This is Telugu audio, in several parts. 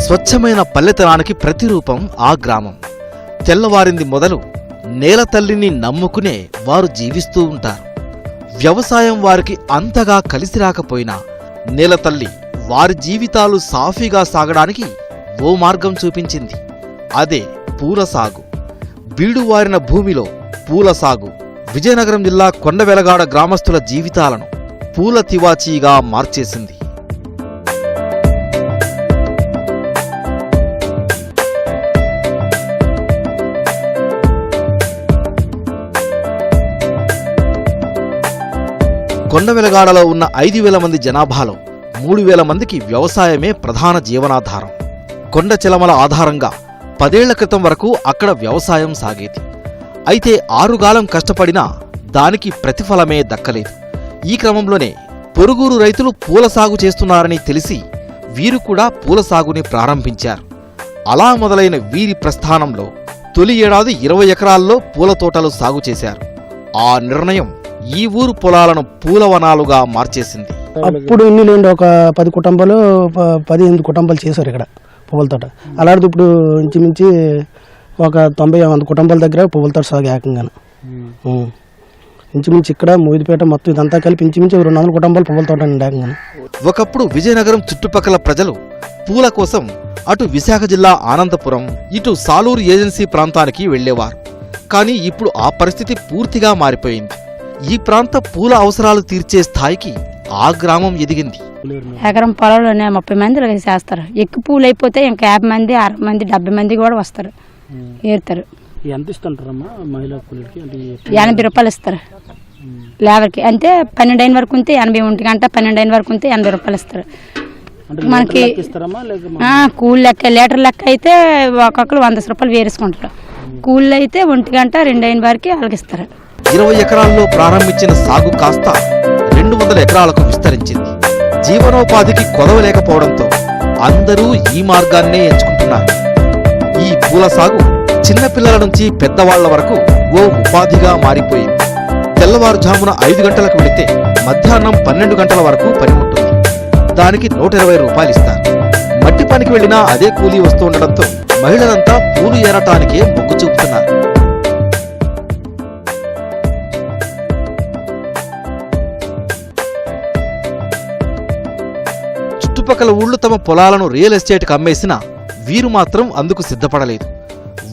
స్వచ్ఛమైన పల్లెతనానికి ప్రతిరూపం ఆ గ్రామం. తెల్లవారింది మొదలు నేల తల్లిని నమ్ముకునే వారు జీవిస్తూ ఉంటారు. వ్యవసాయం వారికి అంతగా కలిసి రాకపోయినా నేల తల్లి వారి జీవితాలు సాఫీగా సాగడానికి ఓ మార్గం చూపించింది. అదే పూల సాగు. బీడువారిన భూమిలో పూల సాగు విజయనగరం జిల్లా కొండవెలగాడ గ్రామస్తుల జీవితాలను పూల తివాచీగా మార్చేసింది. కొండవెలగాడలో ఉన్న 5,000 మంది జనాభాలో 3,000 మందికి వ్యవసాయమే ప్రధాన జీవనాధారం. కొండ చెలమల ఆధారంగా 10 ఏళ్ల క్రితం వరకు అక్కడ వ్యవసాయం సాగేది. అయితే 6 కాలం కష్టపడినా దానికి ప్రతిఫలమే దక్కలేదు. ఈ క్రమంలోనే పొరుగురు రైతులు పూల సాగు చేస్తున్నారని తెలిసి వీరు కూడా పూల సాగుని ప్రారంభించారు. అలా మొదలైన వీరి ప్రస్థానంలో తొలి ఏడాది 20 ఎకరాల్లో పూల తోటలు సాగు చేశారు. ఆ నిర్ణయం ఈ ఊరు పొలాలను పూలవనాలుగా మార్చేసింది. అప్పుడు ఇన్ని లేండి, ఒక 10 కుటుంబాలు 18 కుటుంబాలు చేశారు ఇక్కడ పువ్వుల తోట. అలాంటిది ఇప్పుడు ఇంచుమించి ఒక 90-100 కుటుంబాల దగ్గర పువ్వుల తోట సాగు ఏకంగాను. ఇంచుమించి ఇక్కడ మోయిదిపేట మొత్తం ఇదంతా కలిపి ఇంచుమించి 200 కుటుంబాలు పువ్వుల తోట ఏకంగాను. ఒకప్పుడు విజయనగరం చుట్టుపక్కల ప్రజలు పూల కోసం అటు విశాఖ జిల్లా ఆనందపురం, ఇటు సాలూరు ఏజెన్సీ ప్రాంతానికి వెళ్లేవారు. కానీ ఇప్పుడు ఆ పరిస్థితి పూర్తిగా మారిపోయింది. ఈ ప్రాంత పూల అవసరాలు తీర్చే స్థాయికి ఆ గ్రామం ఎదిగింది. ఎకరం పొలంలోనే 30 మంది చేస్తారు. ఎక్కువ పూలు అయిపోతే ఇంకా 50 మంది, 60 మంది, 70 మంది కూడా వస్తారు, ఏరుతారు. ఎంత ఇస్తుంటారమ్మా మహిళా కూలీకి? 80 రూపాయలు ఇస్తారు లేబర్కి. అంటే 12 అయిన వరకు ఉంటే 80, 1 గంట 12 అయిన వరకు ఉంటే 80 రూపాయలు ఇస్తారు మనకి. కూలి లెక్క, లీటర్ లెక్క అయితే ఒక్కొక్కరు 100 రూపాయలు వేరేసుకుంటారు. కూలీలు అయితే 1 గంట 2 అయిన వరకు వాళ్ళకి ఇస్తారు. 20 ఎకరాల్లో ప్రారంభించిన సాగు కాస్త 200 ఎకరాలకు విస్తరించింది. జీవనోపాధికి కొదవలేకపోవడంతో అందరూ ఈ మార్గాన్నే ఎంచుకుంటున్నారు. ఈ పూల సాగు చిన్నపిల్లల నుంచి పెద్దవాళ్ల వరకు ఓ ఉపాధిగా మారిపోయింది. తెల్లవారుజామున 5 గంటలకు వెళితే మధ్యాహ్నం 12 గంటల వరకు పని ఉంటుంది. దానికి 120 రూపాయలు ఇస్తారు. మట్టి పనికి వెళ్లినా అదే కూలీ వస్తుండటంతో మహిళలంతా పూలు ఏరటానికే మొగ్గు చూపుతున్నారు. చుట్టుపక్కల ఊళ్లు తమ పొలాలను రియల్ ఎస్టేట్కి అమ్మేసినా వీరు మాత్రం అందుకు సిద్ధపడలేదు.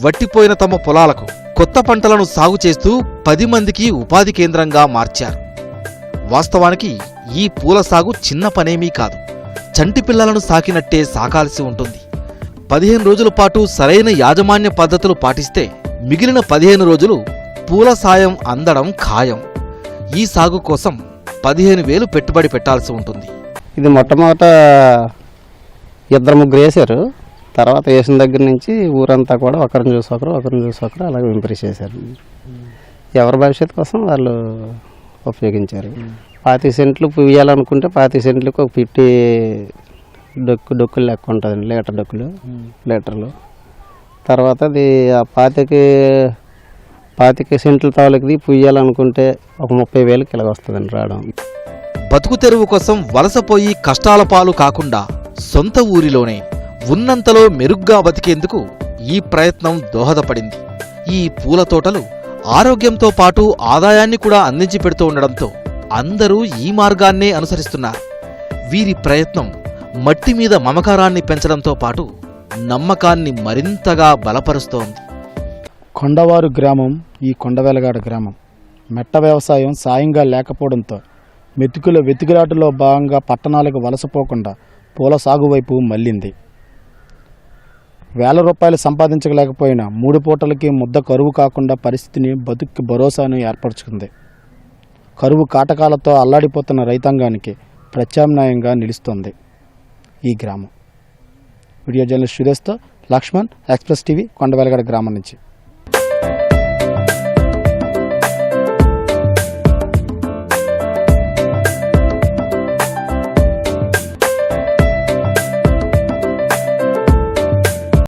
వట్టిపోయిన తమ పొలాలకు కొత్త పంటలను సాగు చేస్తూ 10 మందికి ఉపాధి కేంద్రంగా మార్చారు. వాస్తవానికి ఈ పూల సాగు చిన్న పనేమీ కాదు. చంటి పిల్లలను సాకినట్టే సాకాల్సి ఉంటుంది. 15 రోజుల పాటు సరైన యాజమాన్య పద్ధతులు పాటిస్తే మిగిలిన 15 రోజులు పూల సాయం అందడం ఖాయం. ఈ సాగు కోసం 15,000 పెట్టుబడి పెట్టాల్సి ఉంటుంది. ఇది మొట్టమొదట 2-3 వేశారు. తర్వాత వేసిన దగ్గర నుంచి ఊరంతా కూడా ఒకరిని చూసి ఒకరు అలాగే ఇంప్రెస్ చేశారు. ఎవరి భవిష్యత్తు కోసం వాళ్ళు ఉపయోగించారు. 25 సెంట్లు వేయాలనుకుంటే 25 సెంట్లకు ఒక 50 డొక్కులు లెక్క ఉంటుంది, లీటర్లు. తర్వాత అది ఆ 25 సెంట్ల తాలూకుది పుయ్యాలనుకుంటే ఒక 30,000కి ఇలాగ వస్తుందండి రావడం. బతుకు తెరువు కోసం వలసపోయి కష్టాల పాలు కాకుండా సొంత ఊరిలోనే ఉన్నంతలో మెరుగ్గా బతికేందుకు ఈ ప్రయత్నం దోహదపడింది. ఈ పూల తోటలు ఆరోగ్యంతో పాటు ఆదాయాన్ని కూడా అందించి పెడుతూ ఉండడంతో అందరూ ఈ మార్గాన్నే అనుసరిస్తున్నారు. వీరి ప్రయత్నం మట్టి మీద మమకారాన్ని పెంచడంతో పాటు నమ్మకాన్ని మరింతగా బలపరుస్తోంది. కొండవారు గ్రామం ఈ కొండవెలగాడ గ్రామం మెట్ట వ్యవసాయం సాయంగా లేకపోవడంతో మెతుకుల వెతుకులాటలో భాగంగా పట్టణాలకు వలసపోకుండా పూల సాగు వైపు మళ్ళింది. వేల రూపాయలు సంపాదించలేకపోయినా 3 పూటలకి ముద్ద కరువు కాకుండా పరిస్థితిని బతుక్కి భరోసాను ఏర్పరచుకుంది. కరువు కాటకాలతో అల్లాడిపోతున్న రైతాంగానికి ప్రత్యామ్నాయంగా నిలుస్తోంది ఈ గ్రామం. వీడియో జర్నలిస్ట్ సురేష్తో లక్ష్మణ్, ఎక్స్ప్రెస్ టీవీ, కొండవెలగాడ గ్రామం నుంచి.